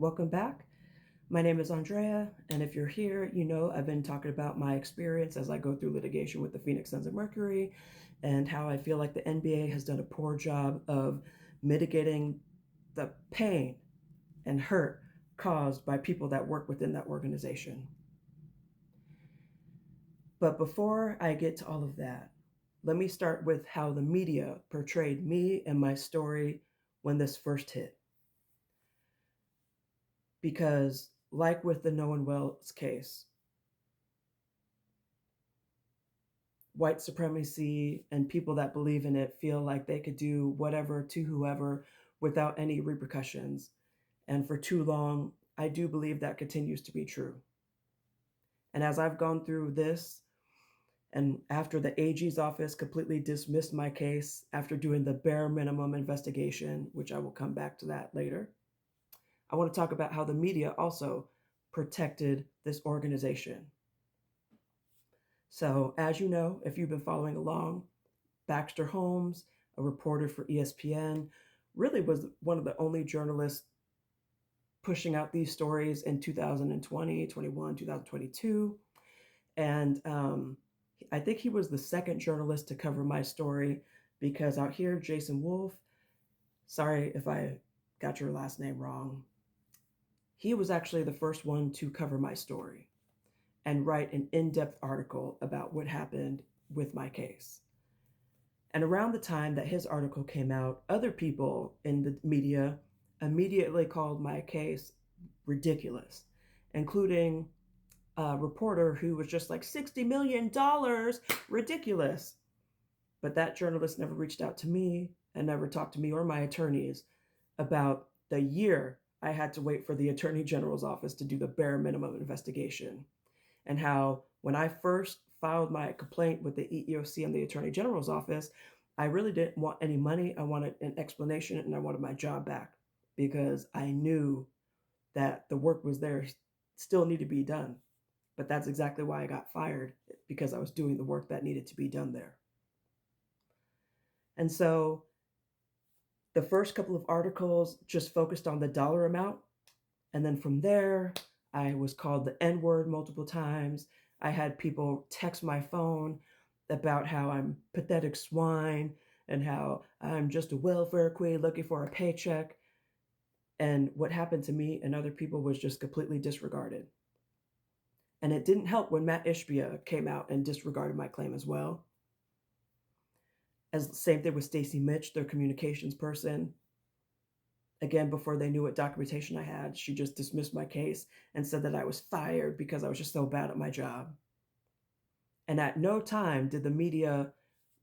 welcome back. My name is Andrea, and if you're here, you know I've been talking about my experience as I go through litigation with the Phoenix Suns and Mercury and how I feel like the NBA has done a poor job of mitigating the pain and hurt caused by people that work within that organization. But before I get to all of that, let me start with how the media portrayed me and my story when this first hit. Because, like with the Nolan Wells case, white supremacy and people that believe in it feel like they could do whatever to whoever without any repercussions. And for too long, I do believe that continues to be true. And as I've gone through this, and after the AG's office completely dismissed my case after doing the bare minimum investigation, which I will come back to that later, I want to talk about how the media also protected this organization. So, as you know, if you've been following along, Baxter Holmes, a reporter for ESPN, really was one of the only journalists pushing out these stories in 2020, 21, 2022. And I think he was the second journalist to cover my story because out here, Jason Wolf, sorry if I got your last name wrong, he was actually the first one to cover my story and write an in-depth article about what happened with my case. And around the time that his article came out, other people in the media immediately called my case ridiculous, including a reporter who was just like $60 million, ridiculous. But that journalist never reached out to me and never talked to me or my attorneys about the year I had to wait for the Attorney General's office to do the bare minimum investigation, and how when I first filed my complaint with the EEOC and the Attorney General's office, I really didn't want any money. I wanted an explanation and I wanted my job back because I knew that the work was there, still needed to be done. But that's exactly why I got fired, because I was doing the work that needed to be done there. And so the first couple of articles just focused on the dollar amount. And then from there, I was called the N word multiple times. I had people text my phone about how I'm pathetic swine and how I'm just a welfare queen looking for a paycheck. And what happened to me and other people was just completely disregarded. And it didn't help when Matt Ishbia came out and disregarded my claim as well. As the same thing with Stacy Mitch, their communications person. Again, before they knew what documentation I had, she just dismissed my case and said that I was fired because I was just so bad at my job. And at no time did the media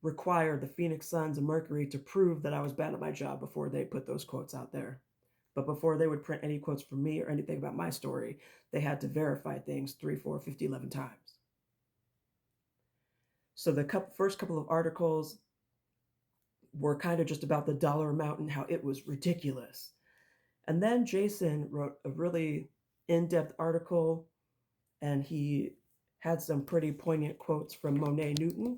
require the Phoenix Suns and Mercury to prove that I was bad at my job before they put those quotes out there. But before they would print any quotes from me or anything about my story, they had to verify things 3, 4, 50, 11 times. So the first couple of articles were kind of just about the dollar amount and how it was ridiculous. And then Jason wrote a really in-depth article, and he had some pretty poignant quotes from Monet Newton,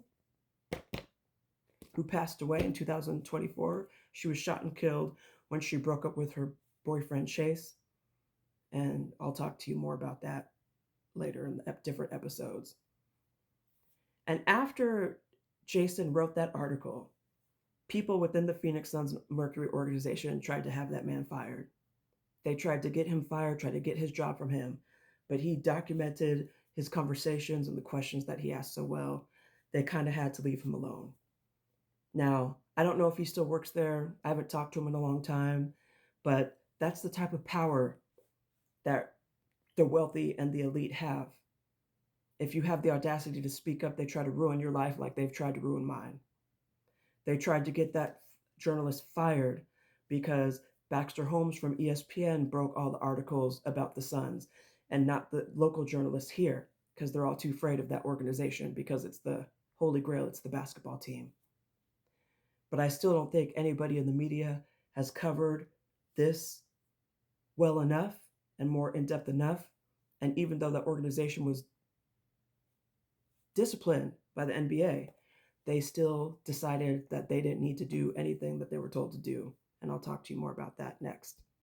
who passed away in 2024. She was shot and killed when she broke up with her boyfriend, Chase. And I'll talk to you more about that later in the different episodes. And after Jason wrote that article, people within the Phoenix Suns Mercury organization tried to have that man fired. They tried to get him fired, tried to get his job from him, but he documented his conversations and the questions that he asked so well. They kind of had to leave him alone. Now, I don't know if he still works there. I haven't talked to him in a long time, but that's the type of power that the wealthy and the elite have. If you have the audacity to speak up, they try to ruin your life like they've tried to ruin mine. They tried to get that journalist fired because Baxter Holmes from ESPN broke all the articles about the Suns and not the local journalists here because they're all too afraid of that organization because it's the holy grail, it's the basketball team. But I still don't think anybody in the media has covered this well enough and more in-depth enough. And even though the organization was disciplined by the NBA, they still decided that they didn't need to do anything that they were told to do. And I'll talk to you more about that next.